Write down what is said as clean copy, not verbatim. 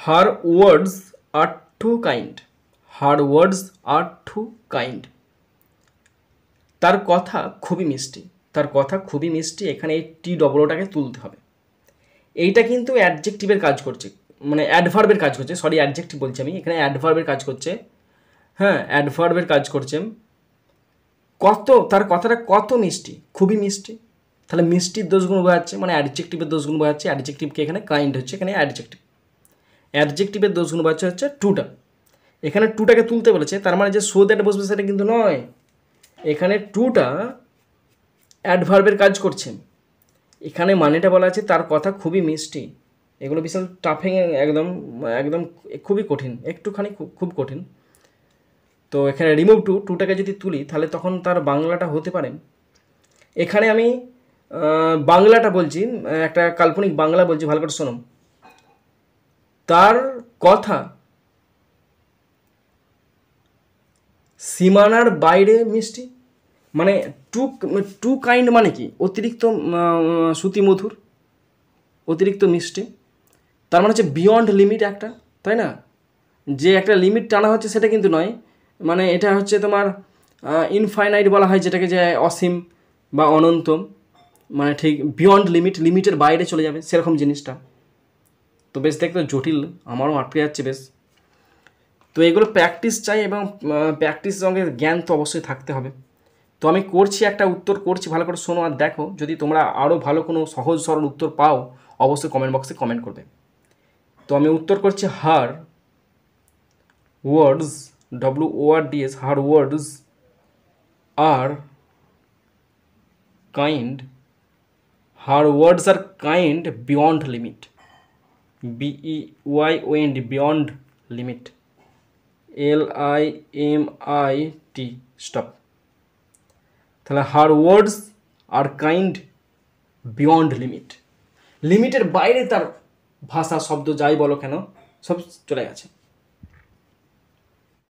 হার ওয়ার্ডস আর two kind, হার ওয়ার্ডস আর two kind, তার কথা খুবই মিষ্টি, তার কথা খুবই মিষ্টি। এখানে এই টি ডবল ওটাকে তুলতে হবে। এইটা কিন্তু অ্যাডজেক্টিভের কাজ করছে, মানে অ্যাডভার্বের কাজ করছে, সরি অ্যাডজেক্টিভ বলছি আমি, এখানে অ্যাডভার্বের কাজ করছে। হ্যাঁ, অ্যাডভার্বের কাজ করছে। কত, তার কথাটা কত মিষ্টি, খুবই মিষ্টি। তাহলে মিষ্টির দোষগুণ বোঝাচ্ছে, মানে অ্যাডজেক্টিভের দোষগুণ বোঝাচ্ছে। অ্যাডজেক্টিভকে এখানে কাইন্ড হচ্ছে, এখানে অ্যাডজেক্টিভ। অ্যাডজেক্টিভের দোষগুণ বোঝাচ্ছে হচ্ছে টুটা। এখানে টুটাকে তুলতে বলেছে, তার মানে যে সো দ্যাট বসবে সেটা কিন্তু নয়। এখানে টুটা অ্যাডভার্বের কাজ করছে। এখানে মানেটা বলা আছে তার কথা খুবই মিষ্টি। এগুলো বিশাল টাফিং, একদম একদম খুবই কঠিন, একটুখানি খুব কঠিন। তো এখানে রিমুভ টুটাকে যদি তুলি তাহলে তখন তার বাংলাটা হতে পারে, এখানে আমি বাংলাটা বলছি, একটা কাল্পনিক বাংলা বলছি, ভালো করে শোনো। তার কথা সীমানার বাইরে মিষ্টি, মানে টু টু কাইন্ড মানে কি, অতিরিক্ত শ্রুতিমধুর, অতিরিক্ত মিষ্টি। তার মানে হচ্ছে বিয়ন্ড লিমিট একটা, তাই না? যে একটা লিমিট টানা হচ্ছে সেটা কিন্তু নয়, মানে এটা হচ্ছে তোমার ইনফাইনাইট বলা হয় যেটাকে, যে অসীম বা অনন্ত, মানে ঠিক বিয়ন্ড লিমিট, লিমিটের বাইরে চলে যাবে সেরকম জিনিসটা। তো বেশ দেখতে জটিল, আমারও আটকে যাচ্ছে বেশ। তো এগুলো প্র্যাকটিস চাই, এবং প্র্যাকটিসের সঙ্গে জ্ঞান তো অবশ্যই থাকতে হবে। তো আমি করছি, একটা উত্তর করছি, ভালো করে শোনো আর দেখো। যদি তোমরা আরও ভালো কোনো সহজ সরল উত্তর পাও অবশ্যই কমেন্ট বক্সে কমেন্ট করবে। তো আমি উত্তর করছি, হার ওয়ার্ডস, WORDS, হার ওয়ার্ডস আর কাইন্ড, হার ওয়ার্ডস আর kind beyond limit, BEYOND, beyond limit, LIMIT, stop. তাহলে হার ওয়ার্ডস আর কাইন্ড বিয়ন্ড লিমিট, লিমিটের বাইরে তার ভাষা, শব্দ যাই বলো কেন সব চলে গেছে।